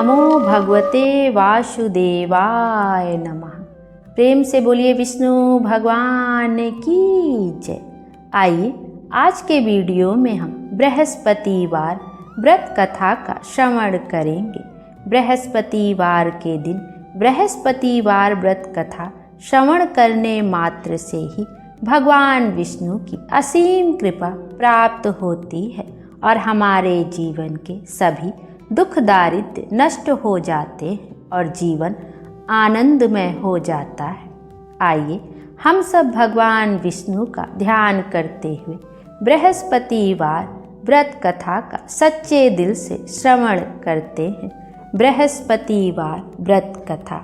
नमो भगवते वासुदेवाय नमः। प्रेम से बोलिए विष्णु भगवान की जय। आइए आज के वीडियो में हम बृहस्पतिवार व्रत कथा का श्रवण करेंगे। बृहस्पतिवार के दिन बृहस्पतिवार व्रत कथा श्रवण करने मात्र से ही भगवान विष्णु की असीम कृपा प्राप्त होती है और हमारे जीवन के सभी दुख दारिद्र्य नष्ट हो जाते हैं और जीवन आनंदमय हो जाता है। आइए हम सब भगवान विष्णु का ध्यान करते हुए बृहस्पतिवार व्रत कथा का सच्चे दिल से श्रवण करते हैं। बृहस्पतिवार व्रत कथा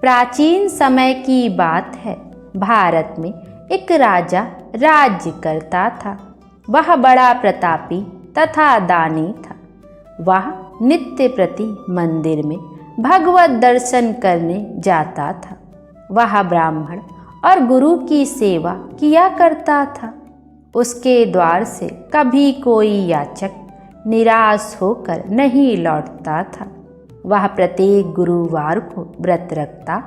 प्राचीन समय की बात है। भारत में एक राजा राज्य करता था। वह बड़ा प्रतापी तथा दानी था। वह नित्य प्रति मंदिर में भगवत दर्शन करने जाता था। वह ब्राह्मण और गुरु की सेवा किया करता था। उसके द्वार से कभी कोई याचक निराश होकर नहीं लौटता था। वह प्रत्येक गुरुवार को व्रत रखता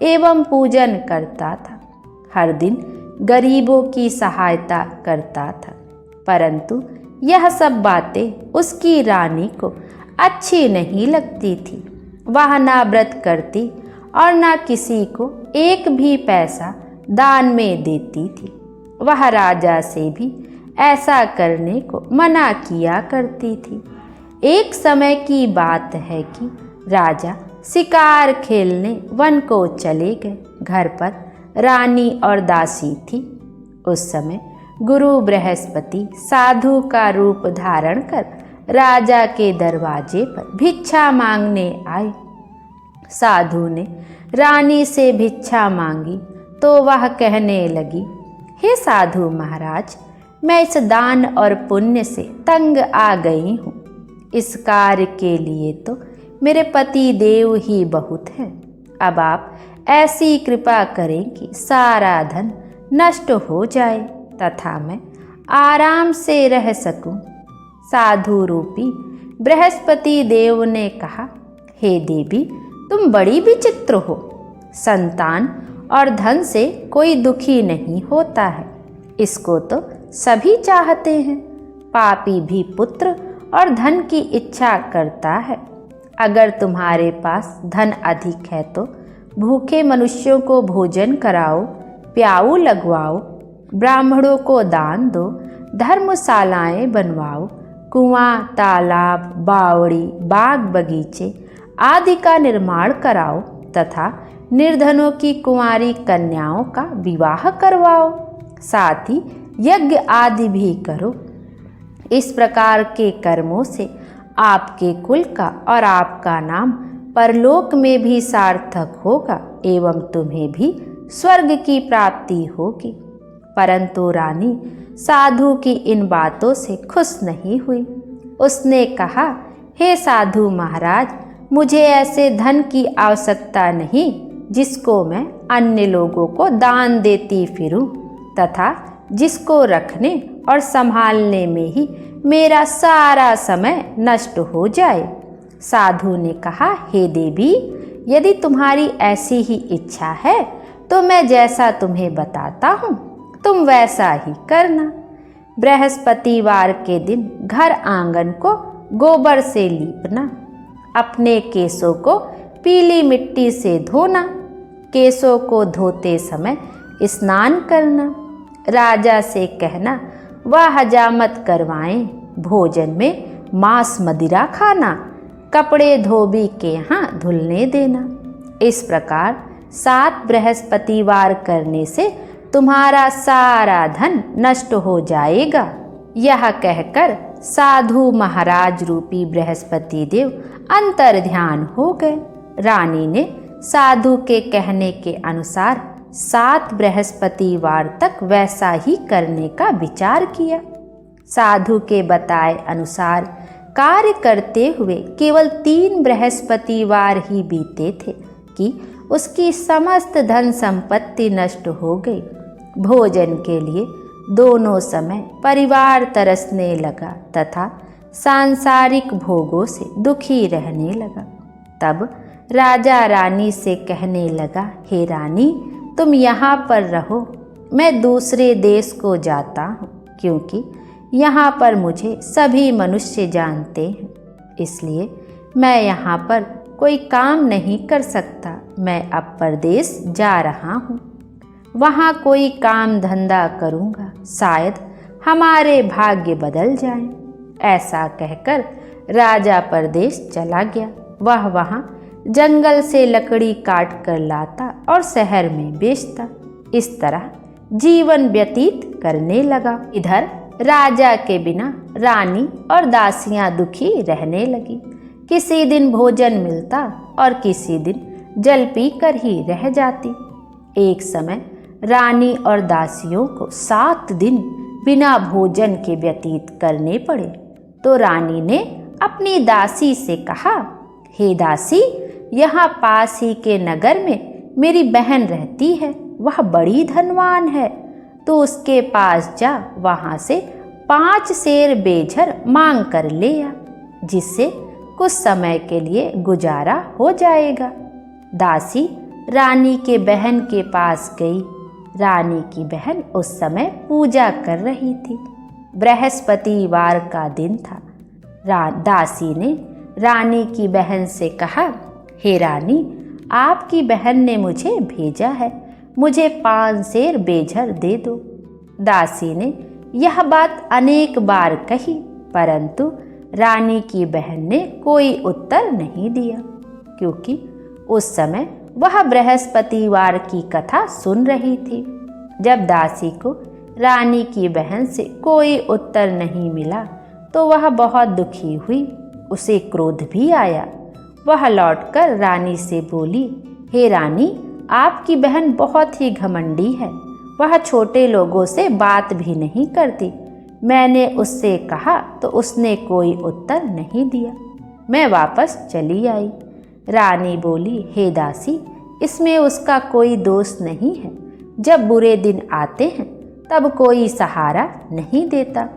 एवं पूजन करता था। हर दिन गरीबों की सहायता करता था। परंतु यह सब बातें उसकी रानी को अच्छी नहीं लगती थी। वह ना व्रत करती और ना किसी को एक भी पैसा दान में देती थी। वह राजा से भी ऐसा करने को मना किया करती थी। एक समय की बात है कि राजा शिकार खेलने वन को चले गए। घर पर रानी और दासी थी। उस समय गुरु बृहस्पति साधु का रूप धारण कर राजा के दरवाजे पर भिक्षा मांगने आए। साधु ने रानी से भिक्षा मांगी तो वह कहने लगी, हे साधु महाराज, मैं इस दान और पुण्य से तंग आ गई हूँ। इस कार्य के लिए तो मेरे पति देव ही बहुत हैं। अब आप ऐसी कृपा करें कि सारा धन नष्ट हो जाए तथा मैं आराम से रह सकूं। साधु रूपी बृहस्पति देव ने कहा, हे देवी, तुम बड़ी विचित्र हो। संतान और धन से कोई दुखी नहीं होता है। इसको तो सभी चाहते हैं। पापी भी पुत्र और धन की इच्छा करता है। अगर तुम्हारे पास धन अधिक है तो भूखे मनुष्यों को भोजन कराओ, प्याऊ लगवाओ, ब्राह्मणों को दान दो, धर्मशालाएं बनवाओ, कुआं, तालाब, बावड़ी, बाग बगीचे आदि का निर्माण कराओ तथा निर्धनों की कुंवारी कन्याओं का विवाह करवाओ। साथ ही यज्ञ आदि भी करो। इस प्रकार के कर्मों से आपके कुल का और आपका नाम परलोक में भी सार्थक होगा एवं तुम्हें भी स्वर्ग की प्राप्ति होगी। परंतु रानी साधु की इन बातों से खुश नहीं हुई। उसने कहा, हे साधु महाराज, मुझे ऐसे धन की आवश्यकता नहीं जिसको मैं अन्य लोगों को दान देती फिरूं तथा जिसको रखने और संभालने में ही मेरा सारा समय नष्ट हो जाए। साधु ने कहा, हे देवी, यदि तुम्हारी ऐसी ही इच्छा है तो मैं जैसा तुम्हें बताता हूँ तुम वैसा ही करना। बृहस्पतिवार के दिन घर आंगन को गोबर से लीपना, अपने केसों को पीली मिट्टी से धोना, केसों को धोते समय स्नान करना, राजा से कहना वह हजामत करवाएं, भोजन में मांस मदिरा खाना, कपड़े धोबी के यहाँ धुलने देना। इस प्रकार 7 बृहस्पतिवार करने से तुम्हारा सारा धन नष्ट हो जाएगा। यह कहकर साधु महाराज रूपी बृहस्पति देव अंतर ध्यान हो गए। रानी ने साधु के कहने के अनुसार 7 बृहस्पतिवार तक वैसा ही करने का विचार किया। साधु के बताए अनुसार कार्य करते हुए केवल 3 बृहस्पतिवार ही बीते थे कि उसकी समस्त धन संपत्ति नष्ट हो गई। भोजन के लिए दोनों समय परिवार तरसने लगा तथा सांसारिक भोगों से दुखी रहने लगा। तब राजा रानी से कहने लगा, हे रानी, तुम यहाँ पर रहो, मैं दूसरे देश को जाता हूँ, क्योंकि यहाँ पर मुझे सभी मनुष्य जानते हैं, इसलिए मैं यहाँ पर कोई काम नहीं कर सकता। मैं अब परदेश जा रहा हूँ, वहाँ कोई काम धंधा करूँगा, शायद हमारे भाग्य बदल जाएं। ऐसा कहकर राजा परदेश चला गया। वह वहाँ जंगल से लकड़ी काट कर लाता और शहर में बेचता। इस तरह जीवन व्यतीत करने लगा। इधर राजा के बिना रानी और दासियां दुखी रहने लगी। किसी दिन भोजन मिलता और किसी दिन जल पीकर ही रह जाती। एक समय रानी और दासियों को 7 दिन बिना भोजन के व्यतीत करने पड़े। तो रानी ने अपनी दासी से कहा, हे दासी, यहाँ पास ही के नगर में मेरी बहन रहती है, वह बड़ी धनवान है, तो उसके पास जा, वहाँ से 5 सेर बेझर मांग कर ले आ, जिससे कुछ समय के लिए गुजारा हो जाएगा। दासी रानी के बहन के पास गई। रानी की बहन उस समय पूजा कर रही थी। बृहस्पतिवार का दिन था। दासी ने रानी की बहन से कहा, हे रानी, आपकी बहन ने मुझे भेजा है, मुझे 5 सेर बेझर दे दो। दासी ने यह बात अनेक बार कही, परंतु रानी की बहन ने कोई उत्तर नहीं दिया, क्योंकि उस समय वह बृहस्पतिवार की कथा सुन रही थी। जब दासी को रानी की बहन से कोई उत्तर नहीं मिला तो वह बहुत दुखी हुई। उसे क्रोध भी आया। वह लौटकर रानी से बोली, हे रानी, आपकी बहन बहुत ही घमंडी है, वह छोटे लोगों से बात भी नहीं करती। मैंने उससे कहा तो उसने कोई उत्तर नहीं दिया। मैं वापस चली आई। रानी बोली, हे दासी, इसमें उसका कोई दोष नहीं है। जब बुरे दिन आते हैं तब कोई सहारा नहीं देता।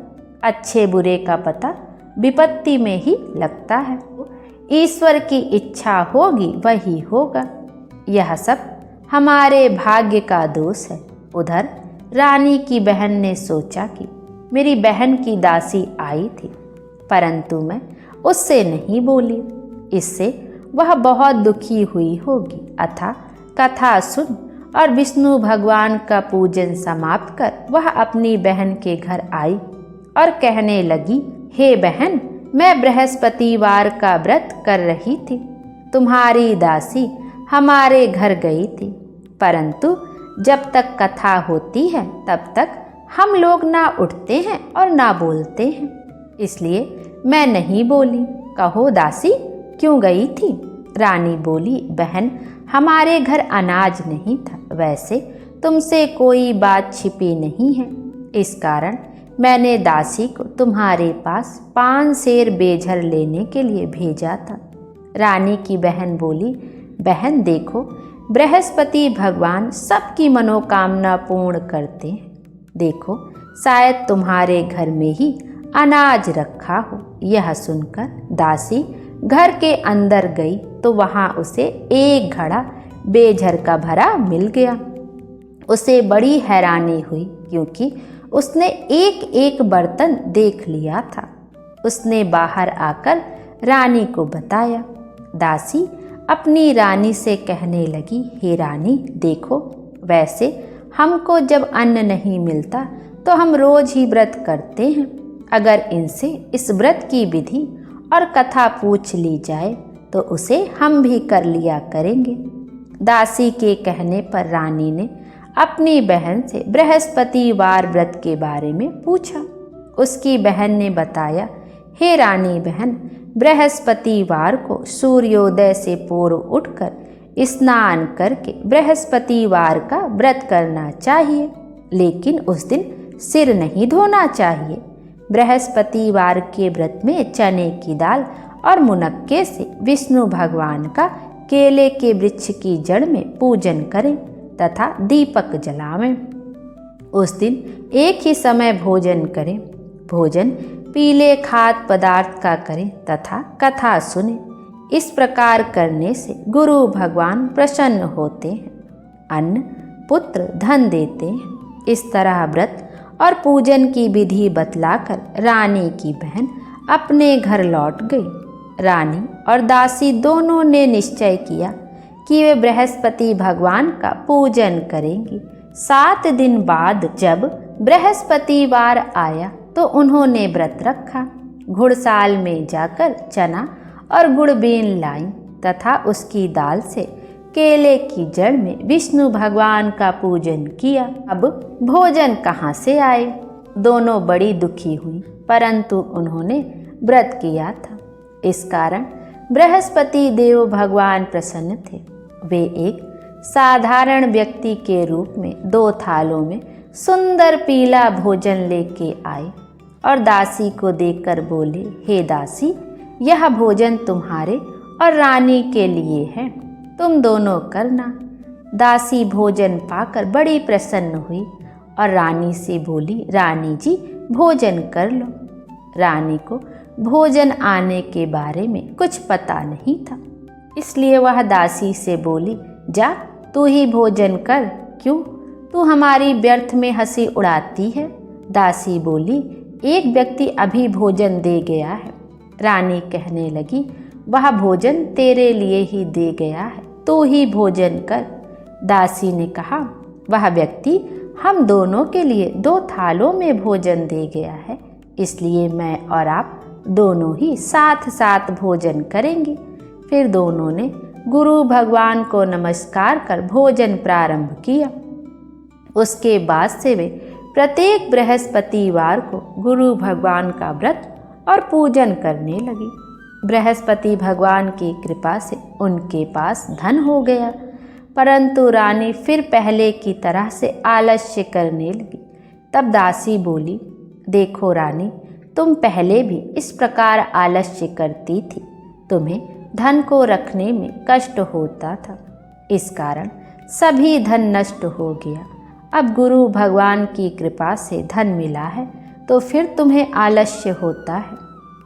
अच्छे बुरे का पता विपत्ति में ही लगता है। ईश्वर की इच्छा होगी वही होगा। यह सब हमारे भाग्य का दोष है। उधर रानी की बहन ने सोचा कि मेरी बहन की दासी आई थी, परंतु मैं उससे नहीं बोली, इससे वह बहुत दुखी हुई होगी। अतः कथा सुन और विष्णु भगवान का पूजन समाप्त कर वह अपनी बहन के घर आई और कहने लगी, हे बहन, मैं बृहस्पतिवार का व्रत कर रही थी। तुम्हारी दासी हमारे घर गई थी, परंतु जब तक कथा होती है तब तक हम लोग ना उठते हैं और ना बोलते हैं, इसलिए मैं नहीं बोली। कहो दासी, क्यों गई थी? रानी बोली, बहन, हमारे घर अनाज नहीं था, वैसे तुमसे कोई बात छिपी नहीं है, इस कारण मैंने दासी को तुम्हारे पास 5 सेर बेझर लेने के लिए भेजा था। रानी की बहन बोली, बहन देखो, बृहस्पति भगवान सबकी मनोकामना पूर्ण करते हैं। देखो, शायद तुम्हारे घर में ही अनाज रखा हो। यह सुनकर दासी घर के अंदर गई तो वहाँ उसे एक घड़ा बेझर का भरा मिल गया। उसे बड़ी हैरानी हुई, क्योंकि उसने एक एक बर्तन देख लिया था। उसने बाहर आकर रानी को बताया। दासी अपनी रानी से कहने लगी, हे रानी देखो, वैसे हमको जब अन्न नहीं मिलता तो हम रोज ही व्रत करते हैं। अगर इनसे इस व्रत की विधि और कथा पूछ ली जाए तो उसे हम भी कर लिया करेंगे। दासी के कहने पर रानी ने अपनी बहन से बृहस्पतिवार व्रत के बारे में पूछा। उसकी बहन ने बताया, हे रानी बहन, बृहस्पतिवार को सूर्योदय से पूर्व उठकर स्नान करके बृहस्पतिवार का व्रत करना चाहिए, लेकिन उस दिन सिर नहीं धोना चाहिए। बृहस्पतिवार के व्रत में चने की दाल और मुनक्के से विष्णु भगवान का केले के वृक्ष की जड़ में पूजन करें तथा दीपक जलावें। उस दिन एक ही समय भोजन करें। भोजन पीले खाद्य पदार्थ का करें तथा कथा सुने। इस प्रकार करने से गुरु भगवान प्रसन्न होते हैं, अन्न पुत्र धन देते हैं। इस तरह व्रत और पूजन की विधि बतलाकर रानी की बहन अपने घर लौट गई। रानी और दासी दोनों ने निश्चय किया कि वे बृहस्पति भगवान का पूजन करेंगी। 7 दिन बाद जब बृहस्पतिवार आया तो उन्होंने व्रत रखा। घुड़साल में जाकर चना और गुड़ बीन लाई तथा उसकी दाल से केले की जड़ में विष्णु भगवान का पूजन किया। अब भोजन कहाँ से आए? दोनों बड़ी दुखी हुई, परंतु उन्होंने व्रत किया था। इस कारण बृहस्पति देव भगवान प्रसन्न थे। वे एक साधारण व्यक्ति के रूप में 2 थालों में सुंदर पीला भोजन लेके आए और दासी को देकर बोले, हे दासी, यह भोजन तुम्हारे और रानी के लिए है, तुम दोनों करना। दासी भोजन पाकर बड़ी प्रसन्न हुई और रानी से बोली, रानी जी भोजन कर लो। रानी को भोजन आने के बारे में कुछ पता नहीं था, इसलिए वह दासी से बोली, जा तू ही भोजन कर, क्यों तू हमारी व्यर्थ में हंसी उड़ाती है। दासी बोली, एक व्यक्ति अभी भोजन दे गया है। रानी कहने लगी, वह भोजन तेरे लिए ही दे गया है, तू ही भोजन कर। दासी ने कहा, वह व्यक्ति हम दोनों के लिए 2 थालों में भोजन दे गया है, इसलिए मैं और आप दोनों ही साथ साथ भोजन करेंगे। फिर दोनों ने गुरु भगवान को नमस्कार कर भोजन प्रारंभ किया। उसके बाद से वे प्रत्येक बृहस्पतिवार को गुरु भगवान का व्रत और पूजन करने लगी। बृहस्पति भगवान की कृपा से उनके पास धन हो गया, परंतु रानी फिर पहले की तरह से आलस्य करने लगी। तब दासी बोली, देखो रानी, तुम पहले भी इस प्रकार आलस्य करती थी, तुम्हें धन को रखने में कष्ट होता था, इस कारण सभी धन नष्ट हो गया। अब गुरु भगवान की कृपा से धन मिला है तो फिर तुम्हें आलस्य होता है।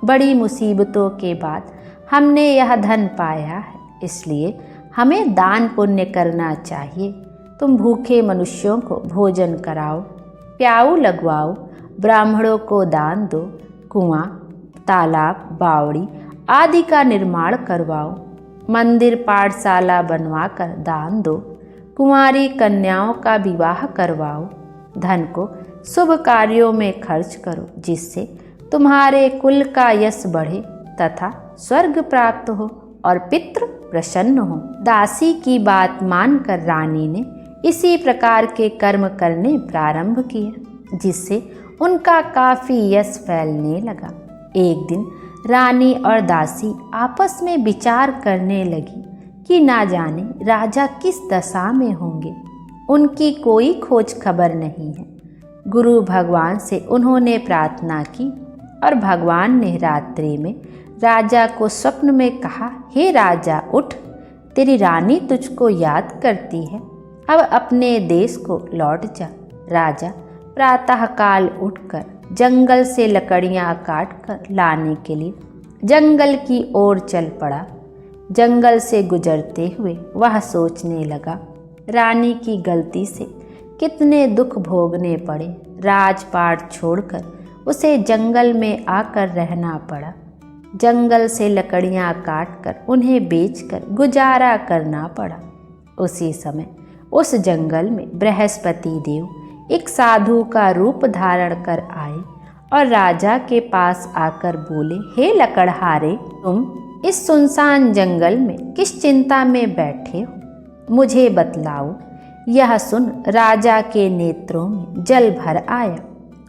बड़ी मुसीबतों के बाद हमने यह धन पाया है, इसलिए हमें दान पुण्य करना चाहिए। तुम भूखे मनुष्यों को भोजन कराओ, प्याऊ लगवाओ, ब्राह्मणों को दान दो, कुआं, तालाब, बावड़ी आदि का निर्माण करवाओ, मंदिर पाठशाला बनवाकर दान दो, कुंवारी कन्याओं का विवाह करवाओ, धन को शुभ कार्यों में खर्च करो, जिससे तुम्हारे कुल का यश बढ़े तथा स्वर्ग प्राप्त हो और पितृ प्रसन्न हो। दासी की बात मानकर रानी ने इसी प्रकार के कर्म करने प्रारंभ किए, जिससे उनका काफी यश फैलने लगा। एक दिन रानी और दासी आपस में विचार करने लगी कि ना जाने राजा किस दशा में होंगे, उनकी कोई खोज खबर नहीं है। गुरु भगवान से उन्होंने प्रार्थना की और भगवान ने रात्रि में राजा को स्वप्न में कहा, हे राजा उठ, तेरी रानी तुझको याद करती है, अब अपने देश को लौट जा। राजा प्रातःकाल उठकर जंगल से लकड़ियां काटकर लाने के लिए जंगल की ओर चल पड़ा। जंगल से गुजरते हुए वह सोचने लगा, रानी की गलती से कितने दुख भोगने पड़े। राजपाट छोड़कर उसे जंगल में आकर रहना पड़ा। जंगल से लकड़ियां काटकर उन्हें बेचकर गुजारा करना पड़ा। उसी समय उस जंगल में बृहस्पति देव एक साधु का रूप धारण कर आए और राजा के पास आकर बोले, हे लकड़हारे, तुम इस सुनसान जंगल में किस चिंता में बैठे हो, मुझे बतलाओ। यह सुन राजा के नेत्रों में जल भर आया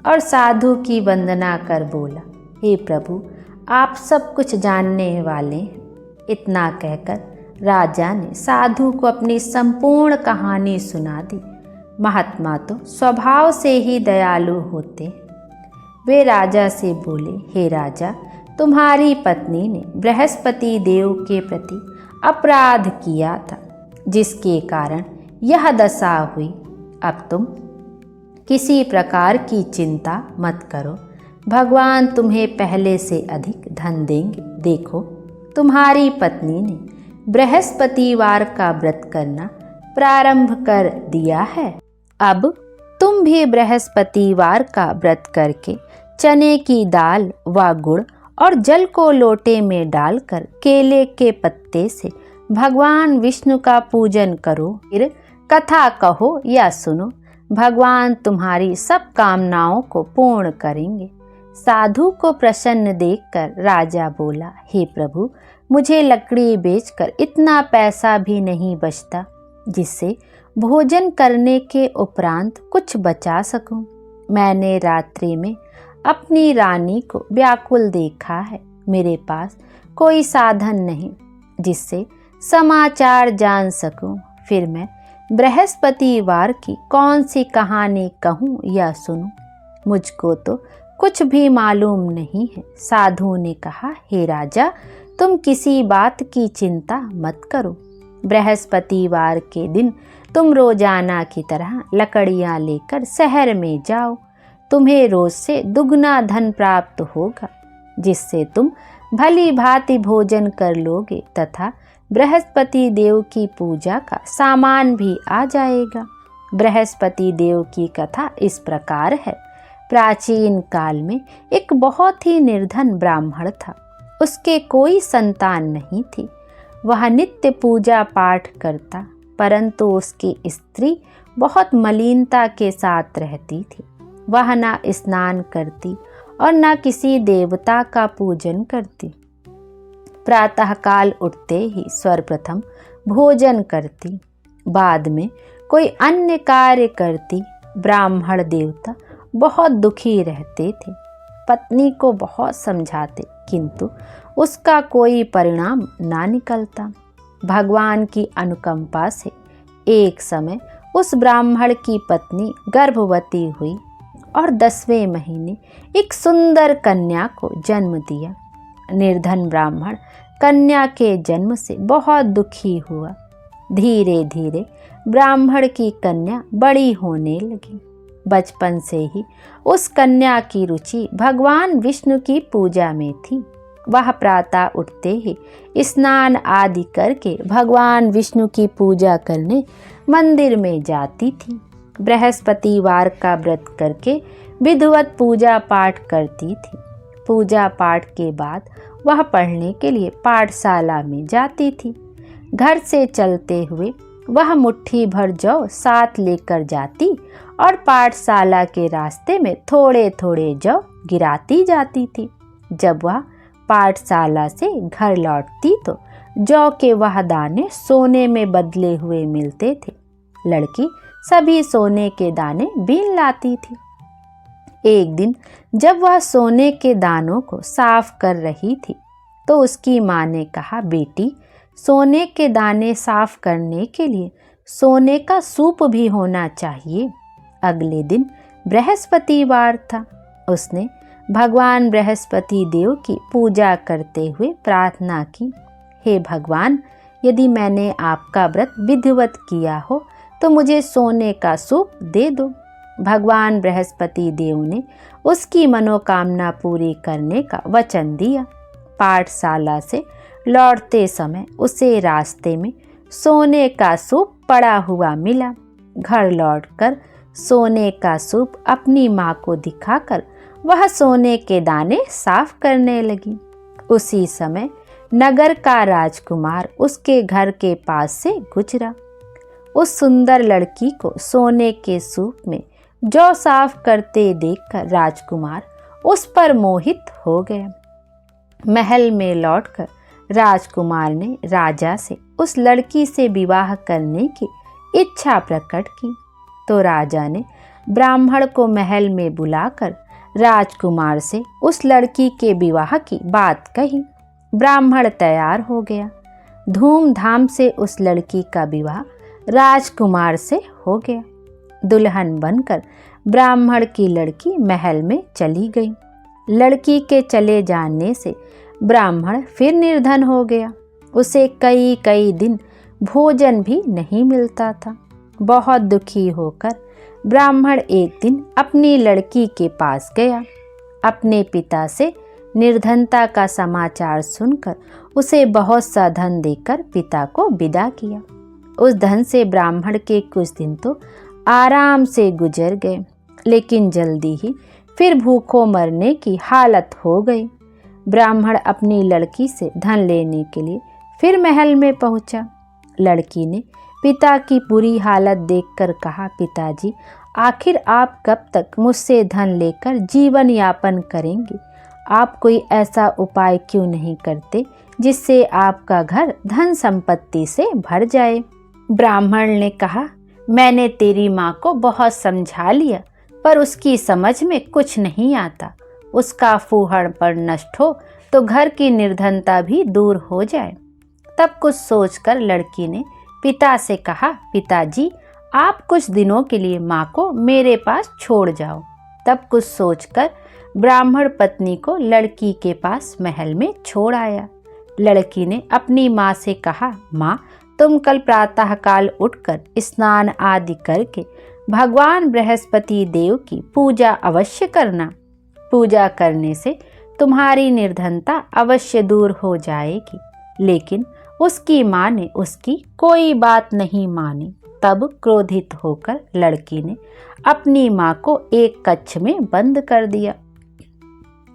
और साधु की वंदना कर बोला, हे प्रभु, आप सब कुछ जानने वाले हैं। इतना कहकर राजा ने साधु को अपनी संपूर्ण कहानी सुना दी। महात्मा तो स्वभाव से ही दयालु होते हैं। वे राजा से बोले, हे राजा, तुम्हारी पत्नी ने बृहस्पति देव के प्रति अपराध किया था, जिसके कारण यह दशा हुई। अब तुम किसी प्रकार की चिंता मत करो, भगवान तुम्हें पहले से अधिक धन देंगे। देखो, तुम्हारी पत्नी ने बृहस्पतिवार का व्रत करना प्रारंभ कर दिया है। अब तुम भी बृहस्पतिवार का व्रत करके चने की दाल व गुड़ और जल को लोटे में डालकर केले के पत्ते से भगवान विष्णु का पूजन करो। फिर कथा कहो या सुनो, भगवान तुम्हारी सब कामनाओं को पूर्ण करेंगे। साधु को प्रसन्न देखकर राजा बोला, हे प्रभु, मुझे लकड़ी बेचकर इतना पैसा भी नहीं बचता जिससे भोजन करने के उपरांत कुछ बचा सकूं। मैंने रात्रि में अपनी रानी को व्याकुल देखा है। मेरे पास कोई साधन नहीं जिससे समाचार जान सकूं। फिर मैं बृहस्पतिवार की कौन सी कहानी कहूं या सुनूं? मुझको तो कुछ भी मालूम नहीं है। साधु ने कहा, हे राजा, तुम किसी बात की चिंता मत करो। बृहस्पतिवार के दिन तुम रोजाना की तरह लकड़ियां लेकर शहर में जाओ। तुम्हें रोज से दुगना धन प्राप्त होगा, जिससे तुम भली भांति भोजन कर लोगे तथा बृहस्पति देव की पूजा का सामान भी आ जाएगा। बृहस्पति देव की कथा इस प्रकार है। प्राचीन काल में एक बहुत ही निर्धन ब्राह्मण था। उसके कोई संतान नहीं थी। वह नित्य पूजा पाठ करता, परंतु उसकी स्त्री बहुत मलिनता के साथ रहती थी। वह न स्नान करती और न किसी देवता का पूजन करती। प्रातःकाल उठते ही सर्वप्रथम भोजन करती, बाद में कोई अन्य कार्य करती। ब्राह्मण देवता बहुत दुखी रहते थे। पत्नी को बहुत समझाते, किंतु उसका कोई परिणाम ना निकलता। भगवान की अनुकंपा से एक समय उस ब्राह्मण की पत्नी गर्भवती हुई और 10वें महीने एक सुंदर कन्या को जन्म दिया। निर्धन ब्राह्मण कन्या के जन्म से बहुत दुखी हुआ। धीरे धीरे ब्राह्मण की कन्या बड़ी होने लगी। बचपन से ही उस कन्या की रुचि भगवान विष्णु की पूजा में थी। वह प्रातः उठते ही स्नान आदि करके भगवान विष्णु की पूजा करने मंदिर में जाती थी। बृहस्पतिवार का व्रत करके विधिवत पूजा पाठ करती थी। पूजा पाठ के बाद वह पढ़ने के लिए पाठशाला में जाती थी। घर से चलते हुए वह मुट्ठी भर जौ साथ लेकर जाती और पाठशाला के रास्ते में थोड़े थोड़े जौ गिराती जाती थी। जब वह पाठशाला से घर लौटती तो जौ के वह दाने सोने में बदले हुए मिलते थे। लड़की सभी सोने के दाने बीन लाती थी। एक दिन जब वह सोने के दानों को साफ कर रही थी तो उसकी माँ ने कहा, बेटी, सोने के दाने साफ करने के लिए सोने का सूप भी होना चाहिए। अगले दिन बृहस्पतिवार था। उसने भगवान बृहस्पति देव की पूजा करते हुए प्रार्थना की, हे भगवान, यदि मैंने आपका व्रत विधिवत किया हो तो मुझे सोने का सूप दे दो। भगवान बृहस्पति देव ने उसकी मनोकामना पूरी करने का वचन दिया। पाठशाला से लौटते समय उसे रास्ते में सोने का सूप पड़ा हुआ मिला। घर लौटकर सोने का सूप अपनी माँ को दिखाकर वह सोने के दाने साफ करने लगी। उसी समय नगर का राजकुमार उसके घर के पास से गुजरा। उस सुंदर लड़की को सोने के सूप में जौ साफ करते देखकर राजकुमार उस पर मोहित हो गया। महल में लौटकर राजकुमार ने राजा से उस लड़की से विवाह करने की इच्छा प्रकट की। तो राजा ने ब्राह्मण को महल में बुलाकर राजकुमार से उस लड़की के विवाह की बात कही। ब्राह्मण तैयार हो गया। धूमधाम से उस लड़की का विवाह राजकुमार से हो गया। दुल्हन बनकर ब्राह्मण की लड़की महल में चली गई। लड़की के चले जाने से ब्राह्मण फिर निर्धन हो गया। उसे कई कई दिन भोजन भी नहीं मिलता था। बहुत दुखी होकर ब्राह्मण एक दिन अपनी लड़की के पास गया। अपने पिता से निर्धनता का समाचार सुनकर उसे बहुत सा धन देकर पिता को विदा किया। उस धन से ब्राह्मण के कुछ दिन तो आराम से गुजर गए, लेकिन जल्दी ही फिर भूखों मरने की हालत हो गई। ब्राह्मण अपनी लड़की से धन लेने के लिए फिर महल में पहुंचा। लड़की ने पिता की बुरी हालत देखकर कहा, पिताजी, आखिर आप कब तक मुझसे धन लेकर जीवन यापन करेंगे? आप कोई ऐसा उपाय क्यों नहीं करते जिससे आपका घर धन संपत्ति से भर जाए? ब्राह्मण ने कहा, मैंने तेरी माँ को बहुत समझा लिया, पर उसकी समझ में कुछ नहीं आता। उसका फूहड़पन नष्ट हो तो घर की निर्धनता भी दूर हो जाए। तब कुछ सोचकर लड़की ने पिता से कहा, पिताजी, आप कुछ दिनों के लिए माँ को मेरे पास छोड़ जाओ। तब कुछ सोचकर ब्राह्मण पत्नी को लड़की के पास महल में छोड़ आया। लड़की ने अपनी माँ से कहा, माँ, तुम कल प्रातःकाल उठकर स्नान आदि करके भगवान बृहस्पति देव की पूजा अवश्य करना। पूजा करने से तुम्हारी निर्धनता अवश्य दूर हो जाएगी। लेकिन उसकी माँ ने उसकी कोई बात नहीं मानी। तब क्रोधित होकर लड़की ने अपनी माँ को एक कक्ष में बंद कर दिया।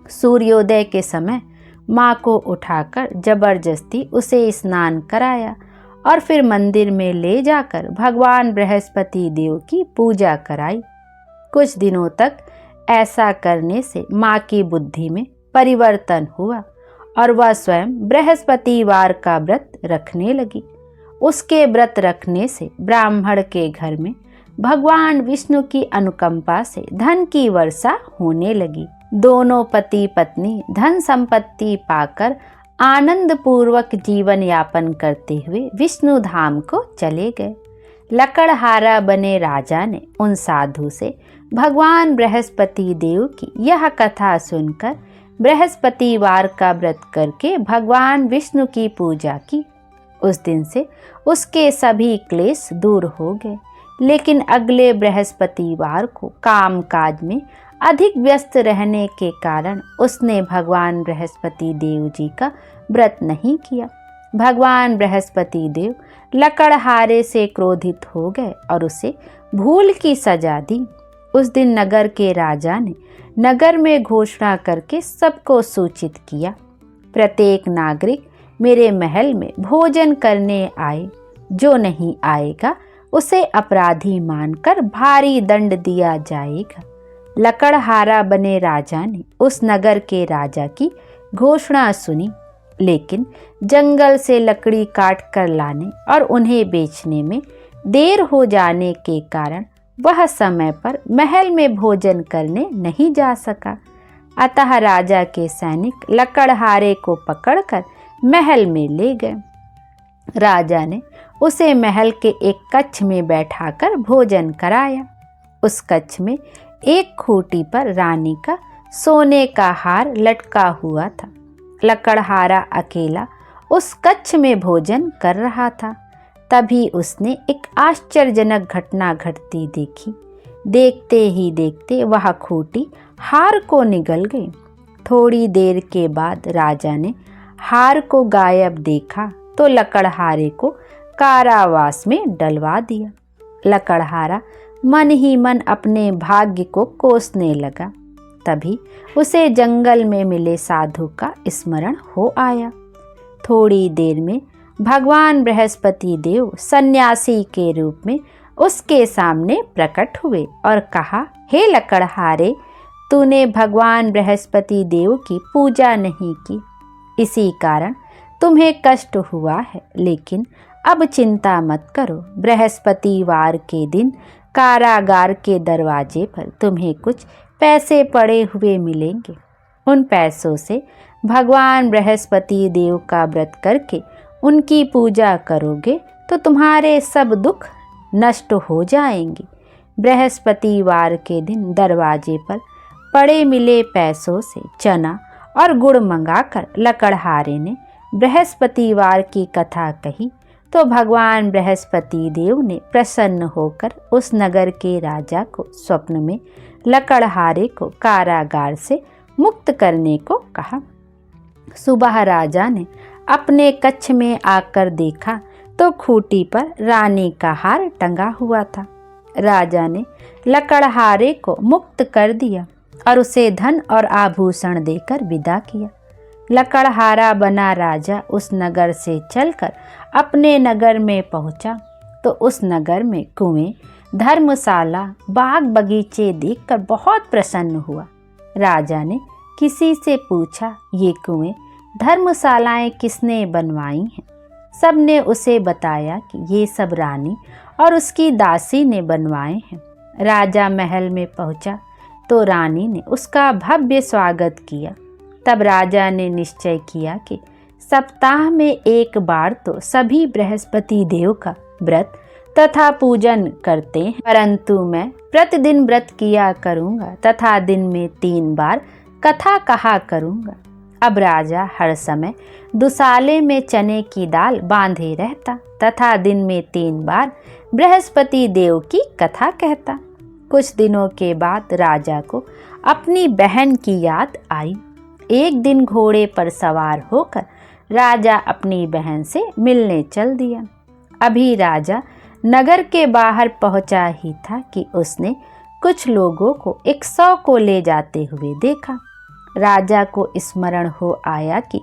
सूर्योदय के समय माँ को उठाकर जबरदस्ती उसे स्नान कराया और फिर मंदिर में ले जाकर भगवान बृहस्पति देव की पूजा कराई। कुछ दिनों तक ऐसा करने से माँ की बुद्धि में परिवर्तन हुआ और वह स्वयं बृहस्पतिवार का व्रत रखने लगी। उसके व्रत रखने से ब्राह्मण के घर में भगवान विष्णु की अनुकंपा से धन की वर्षा होने लगी। दोनों पति पत्नी धन संपत्ति पाकर आनंद पूर्वक जीवन यापन करते हुए विष्णु धाम को चले गए। लकड़हारा बने राजा ने उन साधु से भगवान बृहस्पति देव की यह कथा सुनकर बृहस्पतिवार का व्रत करके भगवान विष्णु की पूजा की। उस दिन से उसके सभी क्लेश दूर हो गए। लेकिन अगले बृहस्पतिवार को काम काज में अधिक व्यस्त रहने के कारण उसने भगवान बृहस्पति देव जी का व्रत नहीं किया। भगवान बृहस्पति देव लकड़हारे से क्रोधित हो गए और उसे भूल की सजा दी। उस दिन नगर के राजा ने नगर में घोषणा करके सबको सूचित किया, प्रत्येक नागरिक मेरे महल में भोजन करने आए। जो नहीं आएगा उसे अपराधी मानकर भारी दंड दिया जाएगा। लकड़हारा बने राजा ने उस नगर के राजा की घोषणा सुनी, लेकिन जंगल से लकड़ी काट कर लाने और उन्हें बेचने में देर हो जाने के कारण वह समय पर महल में भोजन करने नहीं जा सका। अतः राजा के सैनिक लकड़हारे को पकड़कर महल में ले गए। राजा ने उसे महल के एक कक्ष में बैठाकर भोजन कराया। उस कक्ष में एक खूंटी पर रानी का सोने का हार लटका हुआ था। लकड़हारा अकेला उस कक्ष में भोजन कर रहा था। तभी उसने एक आश्चर्यजनक घटना घटती देखी। देखते ही देखते वह खूंटी हार को निगल गई। थोड़ी देर के बाद राजा ने हार को गायब देखा तो लकड़हारे को कारावास में डलवा दिया। लकड़हारा मन ही मन अपने भाग्य को कोसने लगा। तभी उसे जंगल में मिले साधु का स्मरण हो आया। थोड़ी देर में भगवान बृहस्पति देव सन्यासी के रूप में उसके सामने प्रकट हुए और कहा, हे लकड़हारे, तूने भगवान बृहस्पति देव की पूजा नहीं की, इसी कारण तुम्हें कष्ट हुआ है। लेकिन अब चिंता मत करो, बृहस्पतिवार के दिन कारागार के दरवाजे पर तुम्हें कुछ पैसे पड़े हुए मिलेंगे। उन पैसों से भगवान बृहस्पति देव का व्रत करके उनकी पूजा करोगे तो तुम्हारे सब दुख नष्ट हो जाएंगे। बृहस्पतिवार के दिन दरवाजे पर पड़े मिले पैसों से चना और गुड़ मंगाकर लकड़हारे ने बृहस्पतिवार की कथा कही तो भगवान बृहस्पति देव ने प्रसन्न होकर उस नगर के राजा को स्वप्न में लकड़हारे को कारागार से मुक्त करने को कहा। सुबह राजा ने अपने कक्ष में आकर देखा तो खूंटी पर रानी का हार टंगा हुआ था। राजा ने लकड़हारे को मुक्त कर दिया और उसे धन और आभूषण देकर विदा किया। लकड़हारा बना राजा उस नगर से चलकर अपने नगर में पहुंचा तो उस नगर में कुएं, धर्मशाला, बाग बगीचे देखकर बहुत प्रसन्न हुआ। राजा ने किसी से पूछा, ये कुएं, धर्मशालाएं किसने बनवाई हैं? सबने उसे बताया कि ये सब रानी और उसकी दासी ने बनवाए हैं। राजा महल में पहुंचा तो रानी ने उसका भव्य स्वागत किया। तब राजा ने निश्चय किया कि सप्ताह में एक बार तो सभी बृहस्पति देव का व्रत तथा पूजन करते हैं, परंतु मैं प्रतिदिन व्रत किया करूंगा तथा दिन में 3 बार कथा कहा करूंगा। अब राजा हर समय दुसाले में चने की दाल बांधे रहता तथा दिन में 3 बार बृहस्पति देव की कथा कहता। कुछ दिनों के बाद राजा को अपनी बहन की याद आई। एक दिन घोड़े पर सवार होकर राजा अपनी बहन से मिलने चल दिया। अभी राजा नगर के बाहर पहुंचा ही था कि उसने कुछ लोगों को 100 को ले जाते हुए देखा। राजा को स्मरण हो आया कि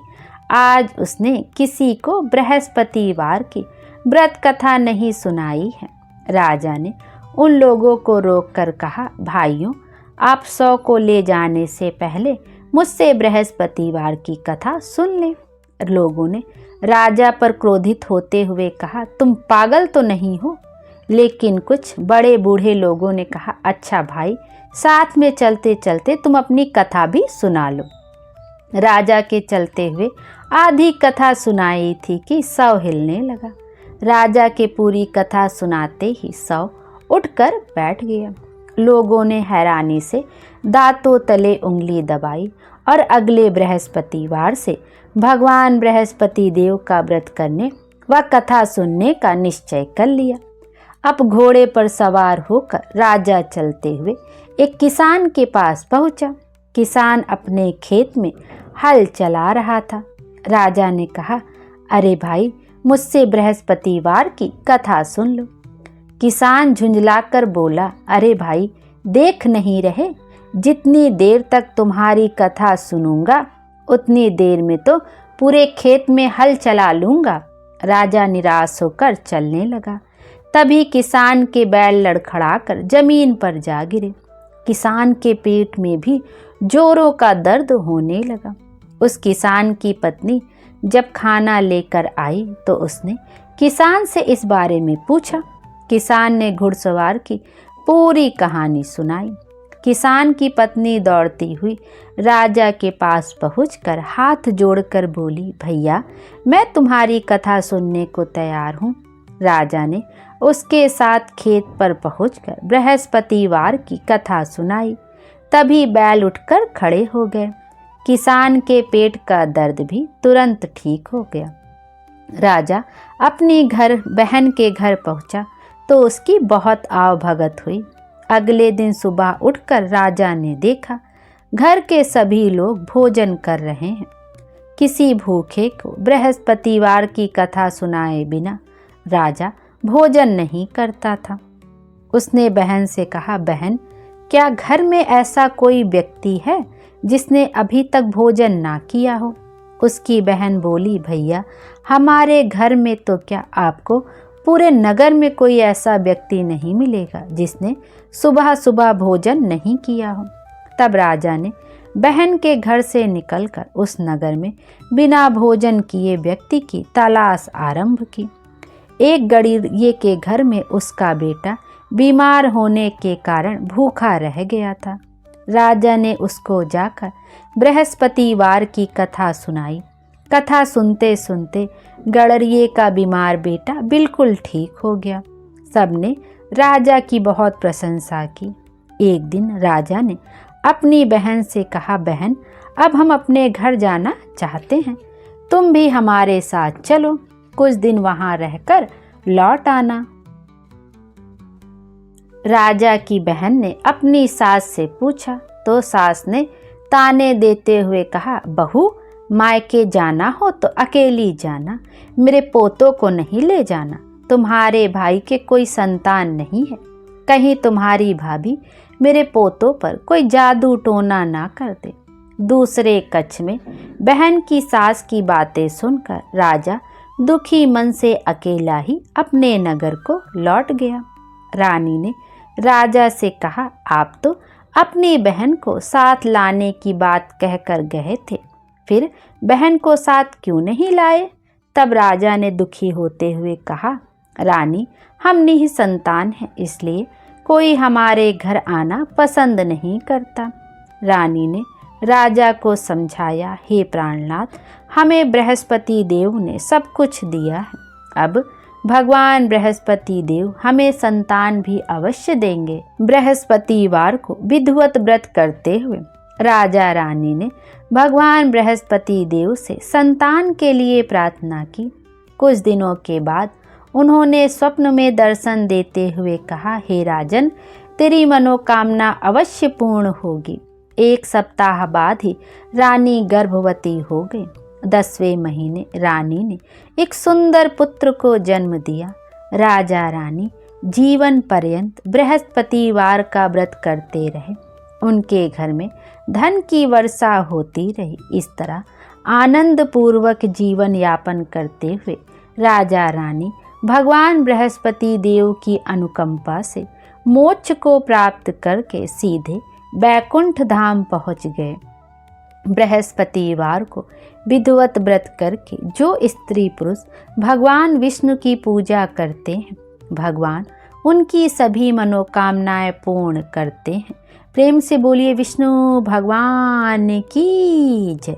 आज उसने किसी को बृहस्पतिवार की व्रत कथा नहीं सुनाई है। राजा ने उन लोगों को रोककर कहा, भाइयों, आप 100 को ले जाने से पहले मुझसे बृहस्पतिवार की कथा सुन लें। लोगों ने राजा पर क्रोधित होते हुए कहा, तुम पागल तो नहीं हो? लेकिन कुछ बड़े बूढ़े लोगों ने कहा, अच्छा भाई, साथ में चलते चलते तुम अपनी कथा भी सुना लो। राजा के चलते हुए आधी कथा सुनाई थी कि 100 हिलने लगा। राजा के पूरी कथा सुनाते ही 100 उठकर बैठ गया। लोगों ने हैरानी से दांतों तले उंगली दबाई और अगले बृहस्पतिवार से भगवान बृहस्पति देव का व्रत करने व कथा सुनने का निश्चय कर लिया। अब घोड़े पर सवार होकर राजा चलते हुए एक किसान के पास पहुंचा। किसान अपने खेत में हल चला रहा था। राजा ने कहा, अरे भाई, मुझसे बृहस्पतिवार की कथा सुन लो। किसान झुंझलाकर बोला, अरे भाई, देख नहीं रहे, जितनी देर तक तुम्हारी कथा सुनूंगा उतनी देर में तो पूरे खेत में हल चला लूंगा। राजा निराश होकर चलने लगा। तभी किसान के बैल लड़खड़ाकर जमीन पर जा गिरे। किसान के पेट में भी जोरों का दर्द होने लगा। उस किसान की पत्नी जब खाना लेकर आई तो उसने किसान से इस बारे में पूछा। किसान ने घुड़सवार की पूरी कहानी सुनाई। किसान की पत्नी दौड़ती हुई राजा के पास पहुंचकर हाथ जोड़कर बोली, भैया, मैं तुम्हारी कथा सुनने को तैयार हूँ। राजा ने उसके साथ खेत पर पहुंचकर बृहस्पतिवार की कथा सुनाई। तभी बैल उठकर खड़े हो गए। किसान के पेट का दर्द भी तुरंत ठीक हो गया। राजा अपनी बहन के घर पहुंचा तो उसकी बहुत आवभगत हुई। अगले दिन सुबह उठकर राजा ने देखा घर के सभी लोग भोजन कर रहे हैं। किसी भूखे को बृहस्पतिवार की कथा सुनाए बिना राजा भोजन नहीं करता था। उसने बहन से कहा, बहन, क्या घर में ऐसा कोई व्यक्ति है जिसने अभी तक भोजन ना किया हो? उसकी बहन बोली, भैया, हमारे घर में तो क्या, आपको पूरे नगर में कोई ऐसा व्यक्ति नहीं मिलेगा जिसने सुबह सुबह भोजन नहीं किया हो। तब राजा ने बहन के घर से निकलकर उस नगर में बिना भोजन किए व्यक्ति की तलाश आरंभ की। एक गरीब के घर में उसका बेटा बीमार होने के कारण भूखा रह गया था। राजा ने उसको जाकर बृहस्पतिवार की कथा सुनाई। कथा सुनते सुनते गड़रिये का बीमार बेटा बिल्कुल ठीक हो गया। सबने राजा की बहुत प्रशंसा की। एक दिन राजा ने अपनी बहन से कहा, बहन, अब हम अपने घर जाना चाहते हैं, तुम भी हमारे साथ चलो, कुछ दिन वहां रहकर लौट आना। राजा की बहन ने अपनी सास से पूछा तो सास ने ताने देते हुए कहा, बहू मायके जाना हो तो अकेली जाना, मेरे पोतों को नहीं ले जाना। तुम्हारे भाई के कोई संतान नहीं है, कहीं तुम्हारी भाभी मेरे पोतों पर कोई जादू टोना ना कर दे। दूसरे कक्ष में बहन की सास की बातें सुनकर राजा दुखी मन से अकेला ही अपने नगर को लौट गया। रानी ने राजा से कहा, आप तो अपनी बहन को साथ लाने की बात कहकर गए थे, फिर बहन को साथ क्यों नहीं लाए? तब राजा ने दुखी होते हुए कहा, रानी हम निसंतान हैं, इसलिए कोई हमारे घर आना पसंद नहीं करता। रानी ने राजा को समझाया, हे प्राणनाथ, हमें बृहस्पति देव ने सब कुछ दिया है, अब भगवान बृहस्पति देव हमें संतान भी अवश्य देंगे। बृहस्पतिवार को विधिवत व्रत करते हुए राजा रानी ने भगवान बृहस्पति देव से संतान के लिए प्रार्थना की। कुछ दिनों के बाद उन्होंने स्वप्न में दर्शन देते हुए कहा, हे राजन, तेरी मनोकामना अवश्य पूर्ण होगी। 1 सप्ताह बाद ही रानी गर्भवती हो गई। 10वें महीने रानी ने एक सुंदर पुत्र को जन्म दिया। राजा रानी जीवन पर्यंत बृहस्पतिवार का व्रत करते रहे। उनके घर में धन की वर्षा होती रही। इस तरह आनंद पूर्वक जीवन यापन करते हुए राजा रानी भगवान बृहस्पति देव की अनुकंपा से मोक्ष को प्राप्त करके सीधे बैकुंठ धाम पहुँच गए। बृहस्पतिवार को विधिवत व्रत करके जो स्त्री पुरुष भगवान विष्णु की पूजा करते हैं, भगवान उनकी सभी मनोकामनाएं पूर्ण करते हैं। प्रेम से बोलिए विष्णु भगवान की जय।